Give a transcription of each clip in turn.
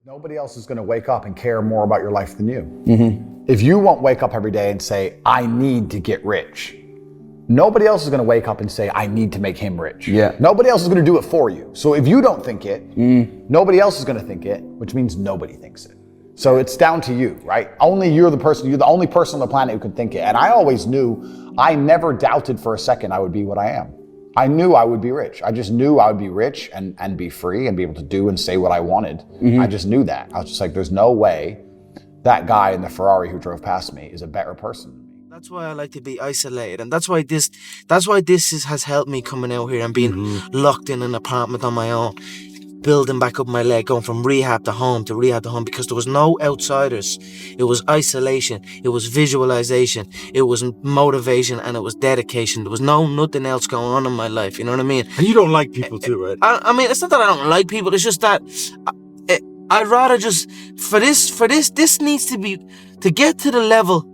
Nobody else is going to wake up and care more about your life than you. Mm-hmm. If you won't wake up every day and say, I need to get rich, nobody else is going to wake up and say, I need to make him rich. Yeah. Nobody else is going to do it for you. So if you don't think it, nobody else is going to think it, which means nobody thinks it. So it's down to you, right? Only you're the only person on the planet who can think it. And I always knew, I never doubted for a second I would be what I am. I knew I would be rich. I just knew I would be rich and be free and be able to do and say what I wanted. Mm-hmm. I just knew that. I was just like, there's no way that guy in the Ferrari who drove past me is a better person than me. That's why I like to be isolated, and that's why this has helped me coming out here and being locked in an apartment on my own, building back up my leg, going from rehab to home, because there was no outsiders. It was isolation, it was visualization, it was motivation, and it was dedication. There was nothing else going on in my life, you know what I mean? And you don't like people too, right? I mean, it's not that I don't like people, it's just that I'd rather just, this needs to be, to get to the level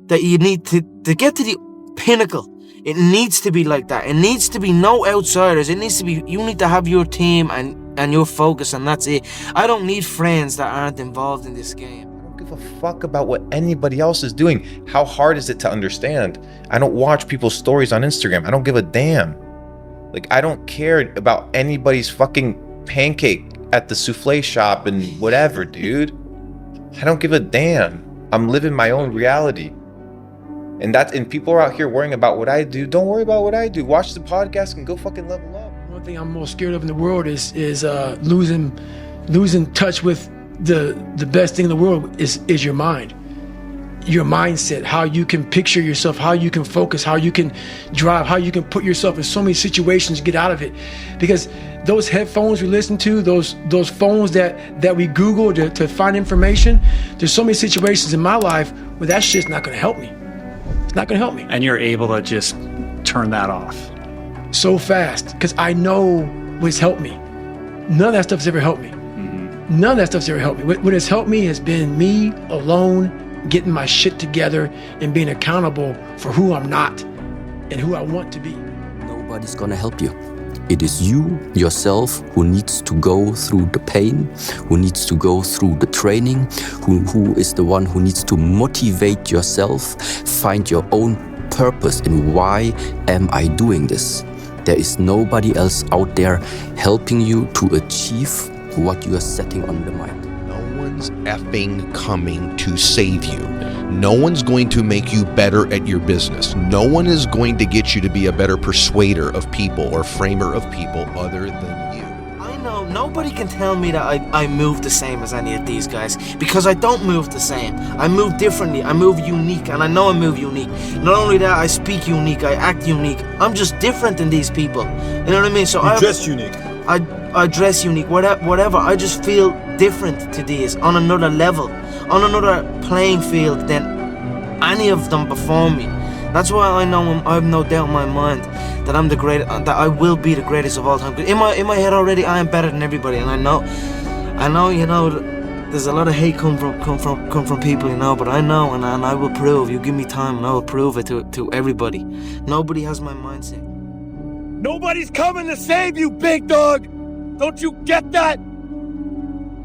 that you need to get to the pinnacle, it needs to be like that. It needs to be no outsiders. It needs to be, you need to have your team and your focus, and that's it. I don't need friends that aren't involved in this game. I don't give a fuck about what anybody else is doing. How hard is it to understand? I don't watch people's stories on Instagram. I don't give a damn. Like, I don't care about anybody's fucking pancake at the souffle shop and whatever, dude. I don't give a damn. I'm living my own reality. And people are out here worrying about what I do. Don't worry about what I do. Watch the podcast and go fucking level up. One thing I'm most scared of in the world is losing touch with the best thing in the world is your mind. Your mindset, how you can picture yourself, how you can focus, how you can drive, how you can put yourself in so many situations, get out of it. Because those headphones we listen to, those phones that we Google to find information, there's so many situations in my life where that shit's not gonna help me. It's not gonna help me. And you're able to just turn that off. So fast, because I know what's helped me. None of that stuff's ever helped me. Mm-hmm. None of that stuff's ever helped me. What has helped me has been me alone, getting my shit together and being accountable for who I'm not and who I want to be. Nobody's gonna help you. It is you, yourself, who needs to go through the pain, who needs to go through the training, who is the one who needs to motivate yourself, find your own purpose in why am I doing this. There is nobody else out there helping you to achieve what you are setting on the mind. No one's effing coming to save you. No one's going to make you better at your business. No one is going to get you to be a better persuader of people or framer of people other than you. I know nobody can tell me that I move the same as any of these guys, because I don't move the same. I move differently. I move unique, and I know I move unique. Not only that, I speak unique, I act unique. I'm just different than these people. You know what I mean? So I dress unique. I dress unique, whatever. I just feel different to these, on another level, on another playing field than any of them before me. That's why I know I have no doubt in my mind that I'm the greatest, that I will be the greatest of all time. In my head already, I am better than everybody, and I know, you know, there's a lot of hate come from people, you know, but I know, and I will prove. You give me time, and I will prove it to everybody. Nobody has my mindset. Nobody's coming to save you, big dog. Don't you get that?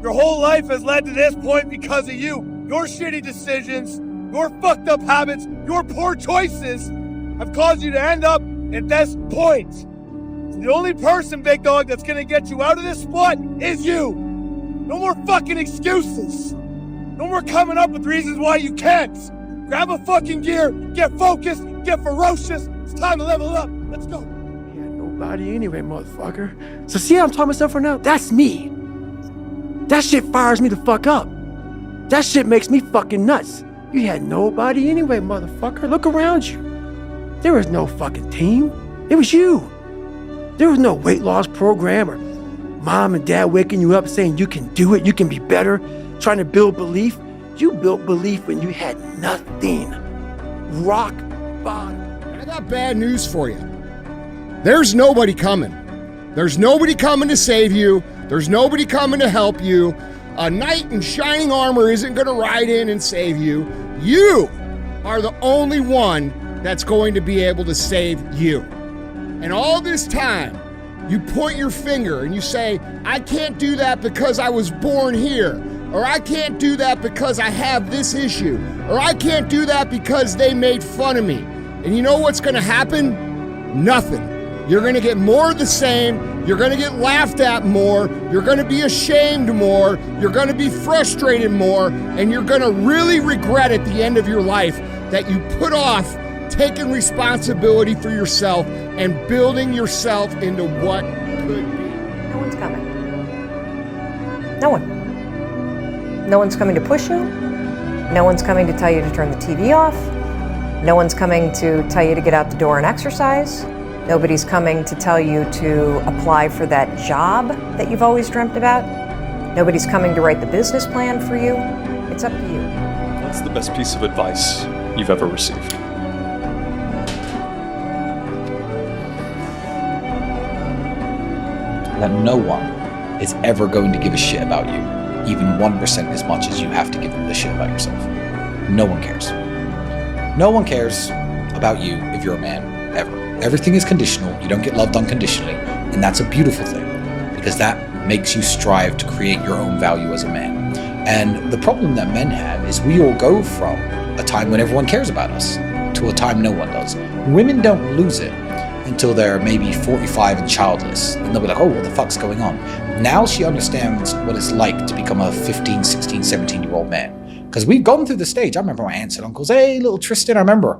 Your whole life has led to this point because of you. Your shitty decisions, your fucked up habits, your poor choices have caused you to end up at this point. So the only person, big dog, that's gonna get you out of this spot is you. No more fucking excuses. No more coming up with reasons why you can't. Grab a fucking gear, get focused, get ferocious. It's time to level up. Let's go. Nobody anyway, motherfucker. So see how I'm talking myself right now? That's me. That shit fires me the fuck up. That shit makes me fucking nuts. You had nobody anyway, motherfucker. Look around you. There was no fucking team. It was you. There was no weight loss program or mom and dad waking you up saying you can do it, you can be better, trying to build belief. You built belief when you had nothing. Rock bottom. I got bad news for you. There's nobody coming. There's nobody coming to save you. There's nobody coming to help you. A knight in shining armor isn't going to ride in and save you. You are the only one that's going to be able to save you. And all this time, you point your finger and you say, I can't do that because I was born here. or I can't do that because I have this issue, or I can't do that because they made fun of me. And you know what's gonna happen? Nothing. You're gonna get more of the same, you're gonna get laughed at more, you're gonna be ashamed more, you're gonna be frustrated more, and you're gonna really regret at the end of your life that you put off taking responsibility for yourself and building yourself into what could be. No one's coming. No one. No one's coming to push you. No one's coming to tell you to turn the TV off. No one's coming to tell you to get out the door and exercise. Nobody's coming to tell you to apply for that job that you've always dreamt about. Nobody's coming to write the business plan for you. It's up to you. What's the best piece of advice you've ever received? That no one is ever going to give a shit about you, even 1% as much as you have to give them the shit about yourself. No one cares. No one cares about you if you're a man, ever. Everything is conditional. You don't get loved unconditionally, and that's a beautiful thing, because that makes you strive to create your own value as a man. And the problem that men have is we all go from a time when everyone cares about us to a time no one does. Women don't lose it until they're maybe 45 and childless, and they'll be like, oh, what the fuck's going on? Now she understands what it's like to become a 15, 16, 17-year-old man. Because we've gone through the stage. I remember my aunts and uncles, hey, little Tristan, I remember,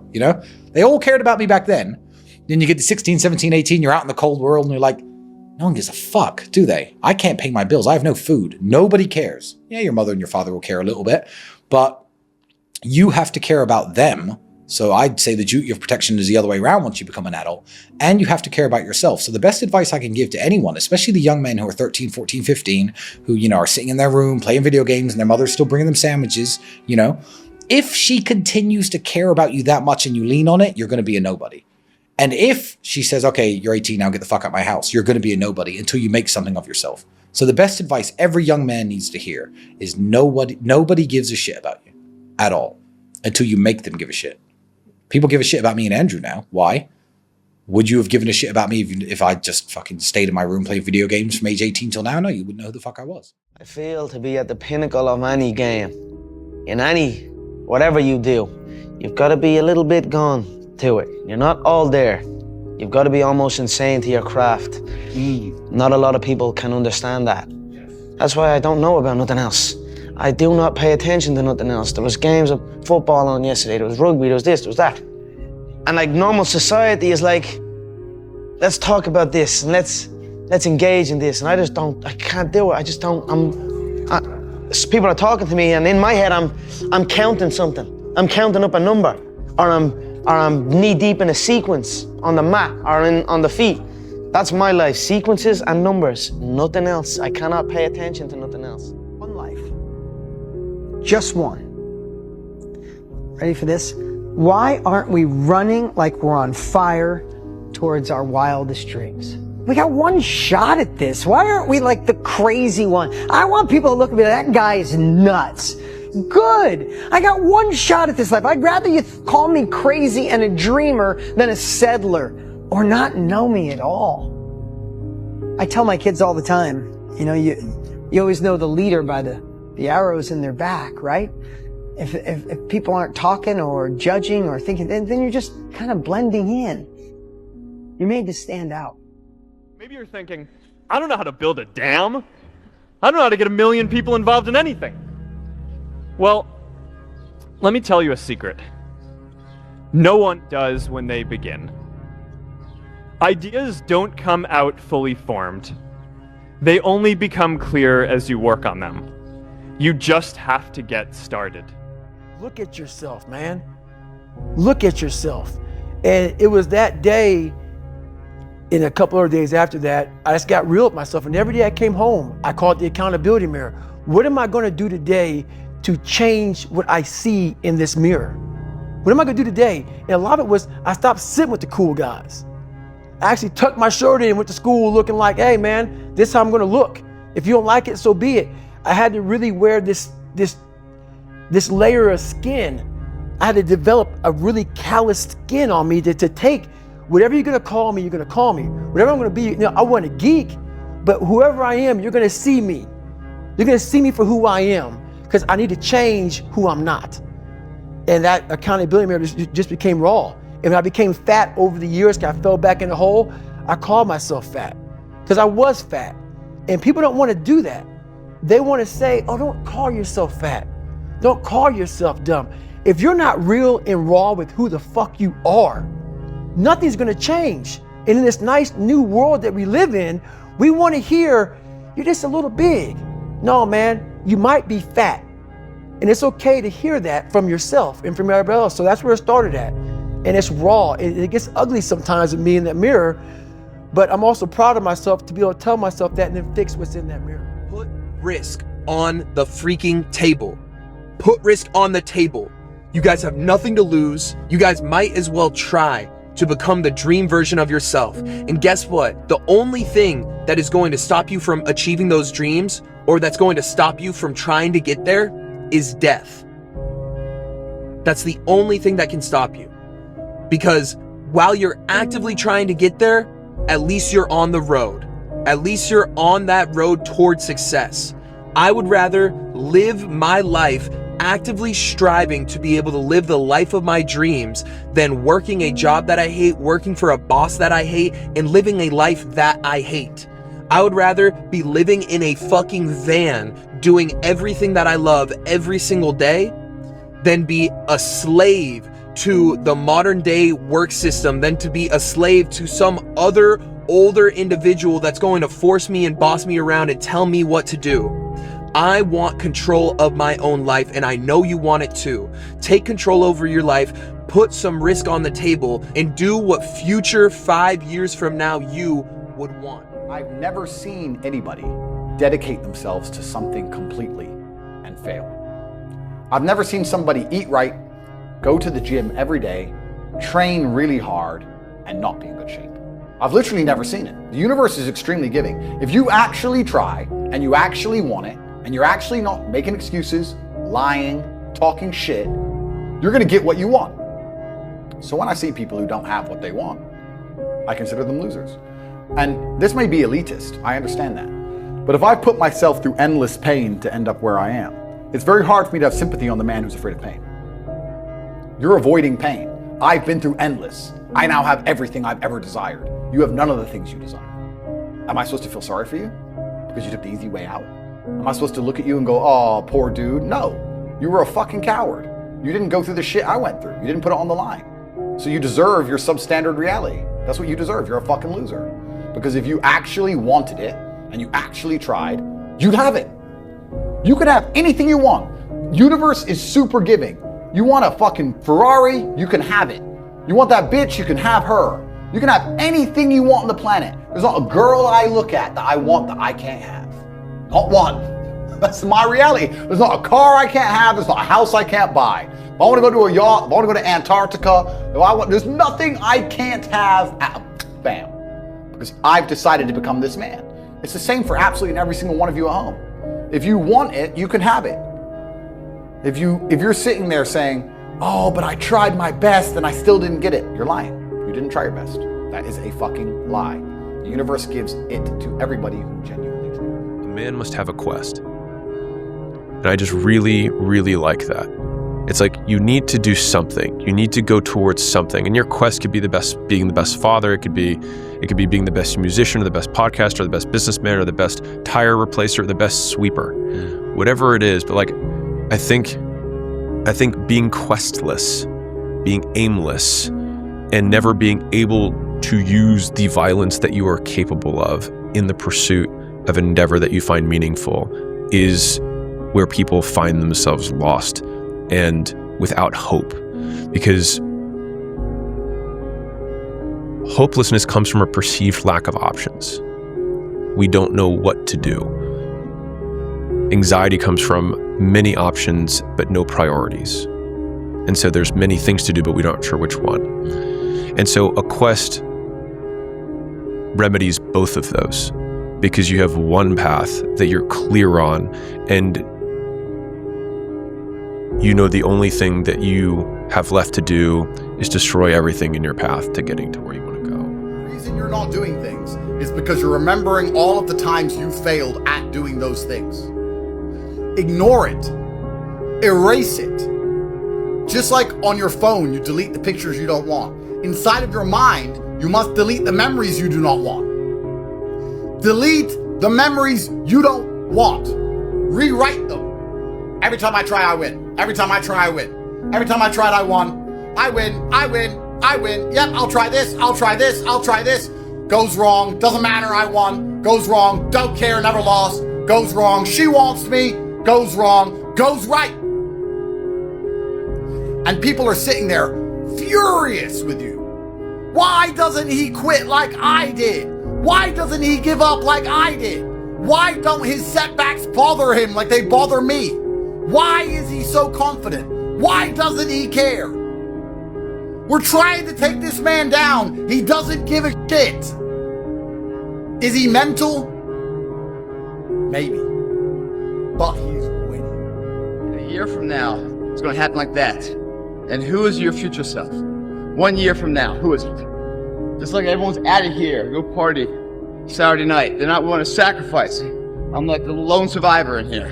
they all cared about me back then. Then you get to 16, 17, 18, you're out in the cold world, and you're like, no one gives a fuck, do they? I can't pay my bills. I have no food. Nobody cares. Yeah, your mother and your father will care a little bit, but you have to care about them. So I'd say the duty of protection is the other way around once you become an adult, and you have to care about yourself. So the best advice I can give to anyone, especially the young men who are 13, 14, 15, who, are sitting in their room playing video games and their mother's still bringing them sandwiches, if she continues to care about you that much and you lean on it, you're going to be a nobody. And if she says, okay, you're 18 now, get the fuck out of my house, you're going to be a nobody until you make something of yourself. So the best advice every young man needs to hear is nobody gives a shit about you at all until you make them give a shit. People give a shit about me and Andrew now. Why? Would you have given a shit about me if I just fucking stayed in my room playing video games from age 18 till now? No, you wouldn't know who the fuck I was. I feel to be at the pinnacle of any game, in any, whatever you do, you've got to be a little bit gone to it. You're not all there. You've got to be almost insane to your craft. Not a lot of people can understand that. That's why I don't know about nothing else. I do not pay attention to nothing else. There was games of football on yesterday, there was rugby, there was this, there was that. And like normal society is like, let's talk about this and let's engage in this. And I can't do it. I just don't, people are talking to me and in my head I'm counting something. I'm counting up a number, or I'm knee deep in a sequence on the mat or on the feet. That's my life, sequences and numbers, nothing else. I cannot pay attention to nothing else. One life, just one. Ready for this? Why aren't we running like we're on fire towards our wildest dreams? We got one shot at this. Why aren't we like the crazy one? I want people to look at me like, that guy is nuts. Good. I got one shot at this life. I'd rather you call me crazy and a dreamer than a settler or not know me at all. I tell my kids all the time, you always know the leader by the arrows in their back, right? If people aren't talking or judging or thinking, then you're just kind of blending in. You're made to stand out. Maybe you're thinking, I don't know how to build a dam. I don't know how to get 1 million people involved in anything. Well, let me tell you a secret. No one does when they begin. Ideas don't come out fully formed. They only become clear as you work on them. You just have to get started. Look at yourself, man. Look at yourself. And it was that day, in a couple of days after that, I just got real with myself. And every day I came home, I called the accountability mirror. What am I going to do today to change what I see in this mirror? What am I going to do today? And a lot of it was I stopped sitting with the cool guys. I actually tucked my shirt in and went to school looking like, hey man, this is how I'm going to look. If you don't like it, so be it. I had to really wear this layer of skin. I had to develop a really calloused skin on me to take whatever you're going to call me, you're going to call me. Whatever I'm going to be, I wasn't a geek, but whoever I am, you're going to see me. You're gonna see me for who I am, because I need to change who I'm not. And that accountability mirror just became raw. And when I became fat over the years, because I fell back in the hole, I called myself fat, because I was fat. And people don't want to do that. They want to say, oh, don't call yourself fat. Don't call yourself dumb. If you're not real and raw with who the fuck you are, nothing's gonna change. And in this nice new world that we live in, we want to hear, you're just a little big. No, man, you might be fat. And it's okay to hear that from yourself and from everybody else. So that's where it started at. And it's raw. It gets ugly sometimes with me in that mirror, but I'm also proud of myself to be able to tell myself that and then fix what's in that mirror. Put risk on the freaking table. Put risk on the table. You guys have nothing to lose. You guys might as well try to become the dream version of yourself. And guess what? The only thing that is going to stop you from achieving those dreams, or that's going to stop you from trying to get there, is death. That's the only thing that can stop you. Because while you're actively trying to get there, at least you're on the road. At least you're on that road towards success. I would rather live my life actively striving to be able to live the life of my dreams than working a job that I hate, working for a boss that I hate, and living a life that I hate. I would rather be living in a fucking van doing everything that I love every single day than be a slave to the modern day work system, than to be a slave to some other older individual that's going to force me and boss me around and tell me what to do. I want control of my own life, and I know you want it too. Take control over your life, put some risk on the table, and do what future 5 years from now you would want. I've never seen anybody dedicate themselves to something completely and fail. I've never seen somebody eat right, go to the gym every day, train really hard, and not be in good shape. I've literally never seen it. The universe is extremely giving. If you actually try, and you actually want it, and you're actually not making excuses, lying, talking shit, you're gonna get what you want. So when I see people who don't have what they want, I consider them losers. And this may be elitist, I understand that. But if I put myself through endless pain to end up where I am, it's very hard for me to have sympathy on the man who's afraid of pain. You're avoiding pain. I've been through endless. I now have everything I've ever desired. You have none of the things you desire. Am I supposed to feel sorry for you because you took the easy way out? Am I supposed to look at you and go, oh, poor dude? No, you were a fucking coward. You didn't go through the shit I went through. You didn't put it on the line. So you deserve your substandard reality. That's what you deserve. You're a fucking loser. Because if you actually wanted it and you actually tried, you'd have it. You could have anything you want. Universe is super giving. You want a fucking Ferrari, you can have it. You want that bitch, you can have her. You can have anything you want on the planet. There's not a girl I look at that I want that I can't have. Not one. That's my reality. There's not a car I can't have. There's not a house I can't buy. If I want to go to a yacht, if I want to go to Antarctica, there's nothing I can't have. Bam. Because I've decided to become this man. It's the same for absolutely every single one of you at home. If you want it, you can have it. If you're sitting there saying, oh, but I tried my best and I still didn't get it, you're lying. You didn't try your best. That is a fucking lie. The universe gives it to everybody who genuinely tries. A man must have a quest. And I just really, really like that. It's like you need to do something. You need to go towards something. And your quest could be being the best father. It could be being the best musician or the best podcaster or the best businessman or the best tire replacer or the best sweeper. Whatever it is. But like, I think being questless, being aimless, and never being able to use the violence that you are capable of in the pursuit of an endeavor that you find meaningful is where people find themselves lost and without hope. Because hopelessness comes from a perceived lack of options. We don't know what to do. Anxiety comes from many options, but no priorities. And so there's many things to do, but we're not sure which one. And so a quest remedies both of those because you have one path that you're clear on, and you know the only thing that you have left to do is destroy everything in your path to getting to where you want to go. The reason you're not doing things is because you're remembering all of the times you failed at doing those things. Ignore it. Erase it. Just like on your phone, you delete the pictures you don't want. Inside of your mind, you must delete the memories you do not want. Delete the memories you don't want. Rewrite them. Every time I try, I win. Every time I try, I win. Every time I tried, I won. I win. I win. I win. Yep, I'll try this. I'll try this. I'll try this. Goes wrong. Doesn't matter. I won. Goes wrong. Don't care. Never lost. Goes wrong. She wants me. Goes wrong. Goes right. And people are sitting there furious with you. Why doesn't he quit like I did? Why doesn't he give up like I did? Why don't his setbacks bother him like they bother me? Why is he so confident? Why doesn't he care? We're trying to take this man down. He doesn't give a shit. Is he mental? Maybe. But he's winning. A year from now, it's going to happen like that. And who is your future self? 1 year from now, who is it? Just like everyone's out of here, go party Saturday night. They're not willing to sacrifice. I'm like the lone survivor in here.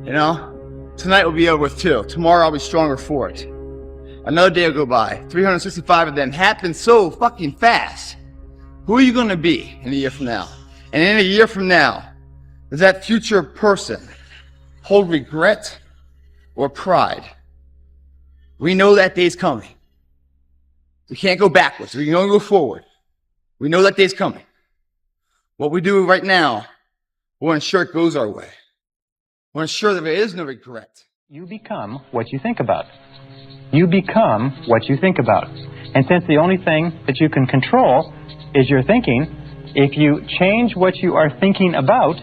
You know? Tonight will be over with too. Tomorrow I'll be stronger for it. Another day will go by. 365 of them happen so fucking fast. Who are you going to be in a year from now? And in a year from now, does that future person hold regret or pride? We know that day's coming. We can't go backwards. We can only go forward. We know that day's coming. What we do right now, we'll ensure it goes our way. We'll ensure that there is no regret. You become what you think about. You become what you think about. And since the only thing that you can control is your thinking, if you change what you are thinking about,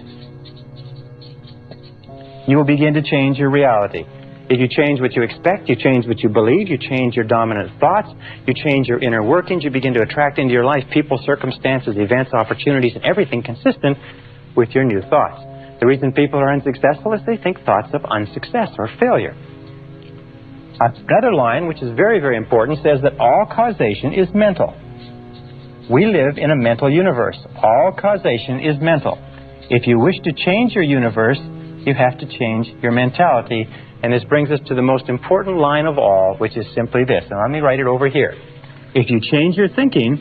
you will begin to change your reality. If you change what you expect, you change what you believe, you change your dominant thoughts, you change your inner workings, you begin to attract into your life people, circumstances, events, opportunities, and everything consistent with your new thoughts. The reason people are unsuccessful is they think thoughts of unsuccess or failure. Another line, which is very, very important, says that all causation is mental. We live in a mental universe. All causation is mental. If you wish to change your universe, you have to change your mentality. And this brings us to the most important line of all, which is simply this. And let me write it over here. If you change your thinking,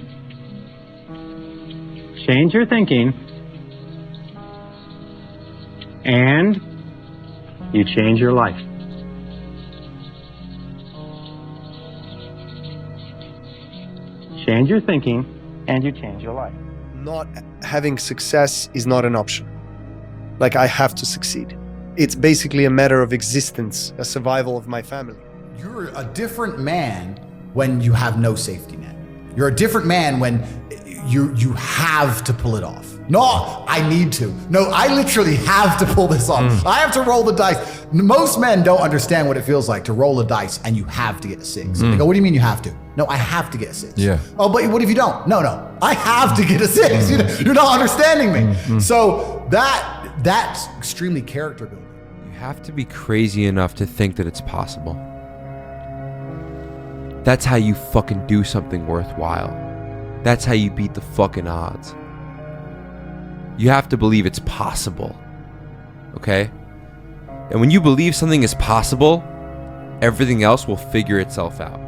and you change your life. Change your thinking, and you change your life. Not having success is not an option. Like, I have to succeed. It's basically a matter of existence, a survival of my family. You're a different man when you have no safety net. You're a different man when you have to pull it off. No, I need to. No, I literally have to pull this off. I have to roll the dice. Most men don't understand what it feels like to roll a dice and you have to get a 6. They go, what do you mean you have to? No, I have to get a 6. Yeah. Oh, but what if you don't? No, I have to get a 6. You're not understanding me. So that's extremely character building. You have to be crazy enough to think that it's possible. That's how you fucking do something worthwhile. That's how you beat the fucking odds. You have to believe it's possible. Okay? And when you believe something is possible, everything else will figure itself out.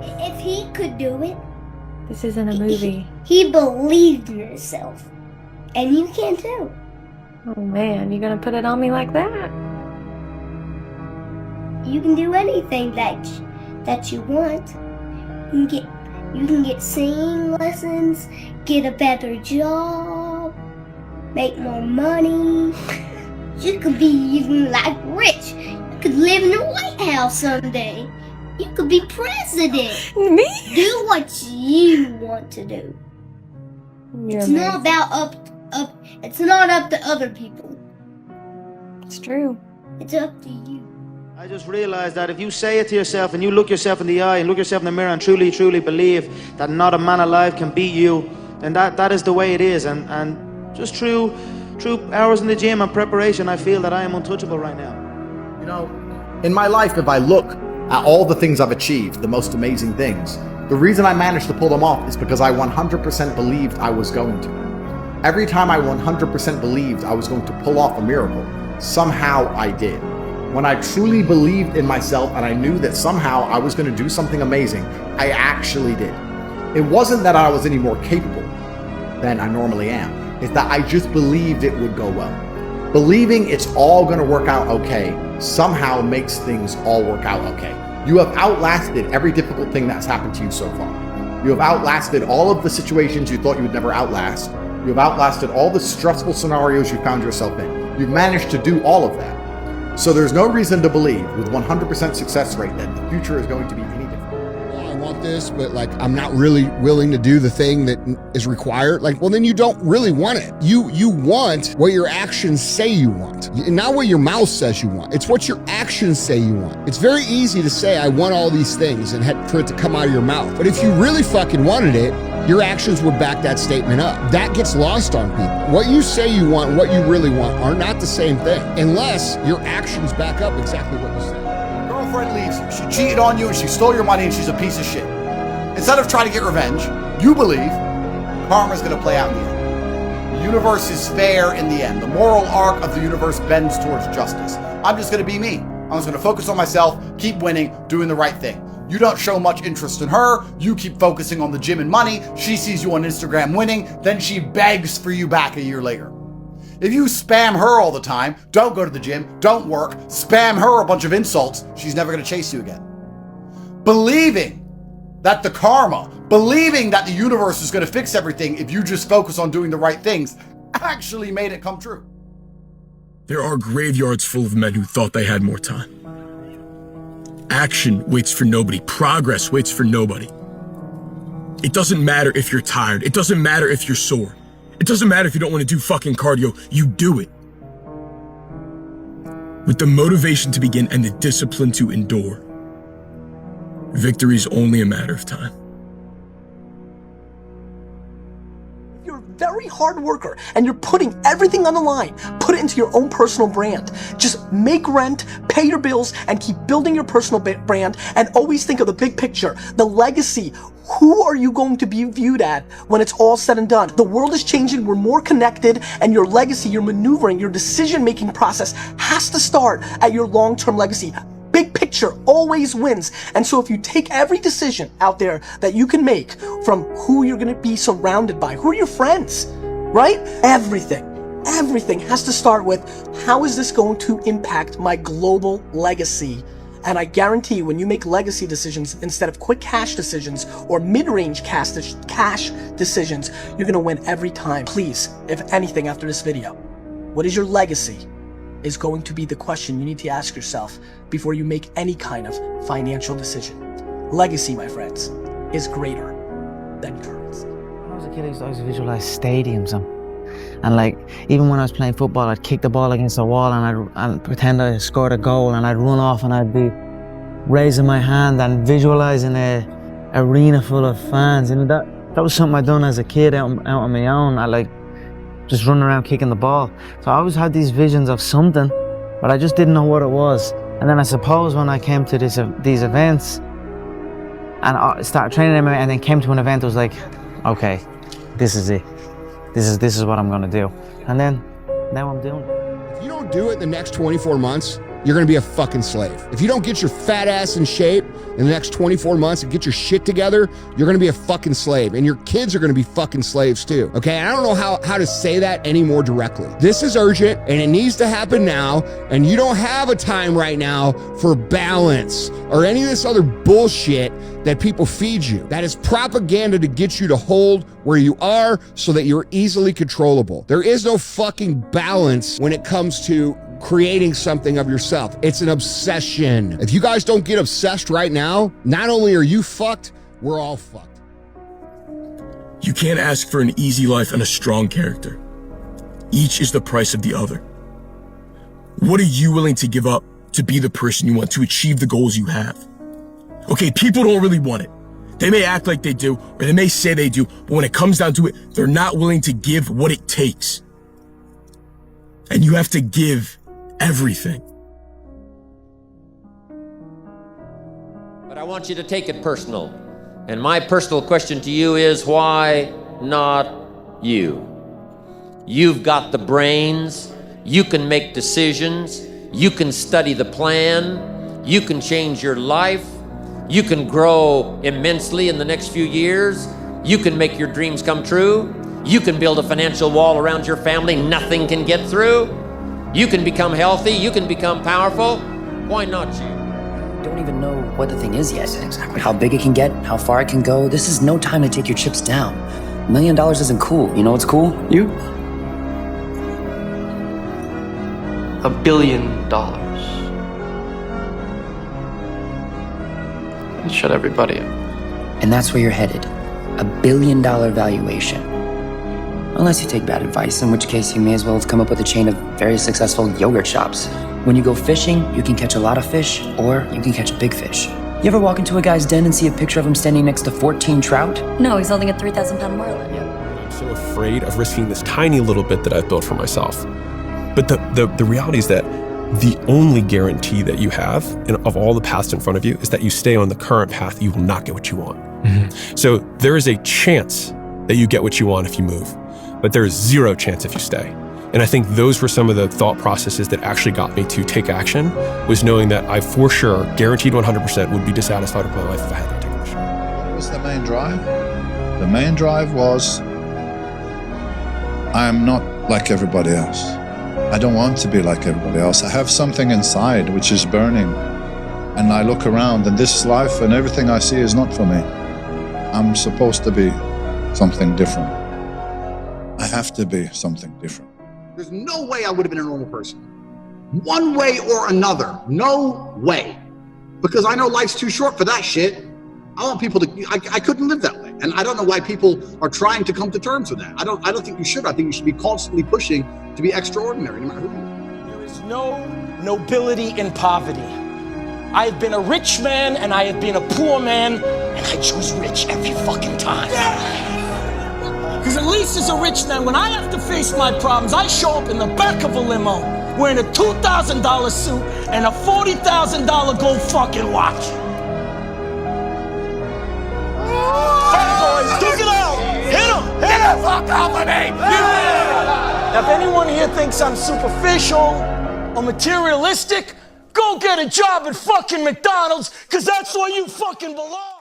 If he could do it. This isn't a movie. He believed in himself. And you can too. Oh man, you gonna put it on me like that? You can do anything that you want. You can get singing lessons, get a better job, make more money. You could be even like rich. You could live in the White House someday. You could be president. Me? Do what you want to do. It's not about it's not up to other people. It's true. It's up to you. I just realized that if you say it to yourself and you look yourself in the eye and look yourself in the mirror and truly, truly believe that not a man alive can beat you, then that is the way it is. And just through hours in the gym and preparation, I feel that I am untouchable right now. You know, in my life, if I look at all the things I've achieved, the most amazing things, the reason I managed to pull them off is because I 100% believed I was going to. Every time I 100% believed I was going to pull off a miracle, somehow I did. When I truly believed in myself and I knew that somehow I was going to do something amazing, I actually did. It wasn't that I was any more capable than I normally am. It's that I just believed it would go well. Believing it's all going to work out okay somehow makes things all work out okay. You have outlasted every difficult thing that's happened to you so far. You have outlasted all of the situations you thought you would never outlast. You have outlasted all the stressful scenarios you found yourself in. You've managed to do all of that. So there's no reason to believe with 100% success rate that the future is going to be any different. Well, I want this, but like I'm not really willing to do the thing that is required. Like, well, then you don't really want it. You want what your actions say you want, not what your mouth says you want. It's what your actions say you want. It's very easy to say I want all these things and for it to come out of your mouth. But if you really fucking wanted it, your actions would back that statement up. That gets lost on people. What you say you want and what you really want are not the same thing, unless your actions back up exactly what you say. Girlfriend leaves you. She cheated on you and she stole your money and she's a piece of shit. Instead of trying to get revenge, you believe karma's gonna play out in the end. The universe is fair in the end. The moral arc of the universe bends towards justice. I'm just gonna be me. I'm just gonna focus on myself, keep winning, doing the right thing. You don't show much interest in her. You keep focusing on the gym and money. She sees you on Instagram winning. Then she begs for you back a year later. If you spam her all the time, don't go to the gym, don't work, spam her a bunch of insults, she's never going to chase you again. Believing that the karma, believing that the universe is going to fix everything if you just focus on doing the right things, actually made it come true. There are graveyards full of men who thought they had more time. Action waits for nobody. Progress waits for nobody. It doesn't matter if you're tired. It doesn't matter if you're sore. It doesn't matter if you don't want to do fucking cardio. You do it. With the motivation to begin and the discipline to endure. Victory is only a matter of time. You're a very hard worker and you're putting everything on the line. Put it into your own personal brand. Just make rent, pay your bills, and keep building your personal brand, and always think of the big picture, the legacy. Who are you going to be viewed at when it's all said and done? The world is changing, we're more connected, and your legacy, your maneuvering, your decision-making process has to start at your long-term legacy. Big picture always wins. And so if you take every decision out there that you can make from who you're going to be surrounded by, who are your friends, right? Everything has to start with, how is this going to impact my global legacy? And I guarantee you, when you make legacy decisions instead of quick cash decisions or mid-range cash decisions, you're going to win every time. Please, if anything after this video, what is your legacy? Is going to be the question you need to ask yourself before you make any kind of financial decision. Legacy, my friends, is greater than currency. When I was a kid, I used to always visualize stadiums, and like, even when I was playing football, I'd kick the ball against the wall and I'd pretend I scored a goal, and I'd run off and I'd be raising my hand and visualizing a arena full of fans. You know, that was something I'd done as a kid out on my own. I like just running around kicking the ball. So I always had these visions of something, but I just didn't know what it was. And then I suppose when I came to these events and I started training them and then came to an event, it was like, okay, this is it. This is what I'm gonna do. And then now I'm doing it. If you don't do it in the next 24 months, you're gonna be a fucking slave. If you don't get your fat ass in shape in the next 24 months and get your shit together, you're gonna be a fucking slave. And your kids are gonna be fucking slaves too, okay? And I don't know how to say that any more directly. This is urgent and it needs to happen now, and you don't have a time right now for balance or any of this other bullshit that people feed you. That is propaganda to get you to hold where you are so that you're easily controllable. There is no fucking balance when it comes to creating something of yourself. It's an obsession. If you guys don't get obsessed right now, not only are you fucked, we're all fucked. You can't ask for an easy life and a strong character. Each is the price of the other. What are you willing to give up to be the person you want, to achieve the goals you have? Okay, people don't really want it. They may act like they do, or they may say they do, but when it comes down to it, they're not willing to give what it takes. And you have to give everything. But I want you to take it personal. And my personal question to you is, why not you? You've got the brains, You can make decisions. You can study the plan. You can change your life. You can grow immensely in the next few years. You can make your dreams come true. You can build a financial wall around your family nothing can get through. You can become healthy. You can become powerful. Why not you? Don't even know what the thing is yet. Exactly. How big it can get, how far it can go. This is no time to take your chips down. $1 million isn't cool. You know what's cool? You. $1 billion. And shut everybody up. And that's where you're headed. $1 billion valuation. Unless you take bad advice, in which case you may as well have come up with a chain of very successful yogurt shops. When you go fishing, you can catch a lot of fish, or you can catch a big fish. You ever walk into a guy's den and see a picture of him standing next to 14 trout? No, he's holding a 3,000-pound marlin. I'm so afraid of risking this tiny little bit that I've built for myself. But the reality is that the only guarantee that you have of all the paths in front of you is that you stay on the current path. You will not get what you want. Mm-hmm. So there is a chance that you get what you want if you move, but there is zero chance if you stay. And I think those were some of the thought processes that actually got me to take action, was knowing that I for sure, guaranteed 100%, would be dissatisfied with my life if I hadn't taken action. What was the main drive? The main drive was, I am not like everybody else. I don't want to be like everybody else. I have something inside which is burning. And I look around and this life and everything I see is not for me. I'm supposed to be something different. I have to be something different. There's no way I would have been a normal person. One way or another. No way. Because I know life's too short for that shit. I want people to, I couldn't live that way. And I don't know why people are trying to come to terms with that. I don't think you should. I think you should be constantly pushing to be extraordinary, no matter who you are. There is no nobility in poverty. I have been a rich man and I have been a poor man, and I choose rich every fucking time. Because at least as a rich man, when I have to face my problems, I show up in the back of a limo wearing a $2,000 suit and a $40,000 gold fucking watch. Boys, duke it out! Hit him! Hit him! Fuck off of me! Now, if anyone here thinks I'm superficial or materialistic, go get a job at fucking McDonald's, because that's where you fucking belong!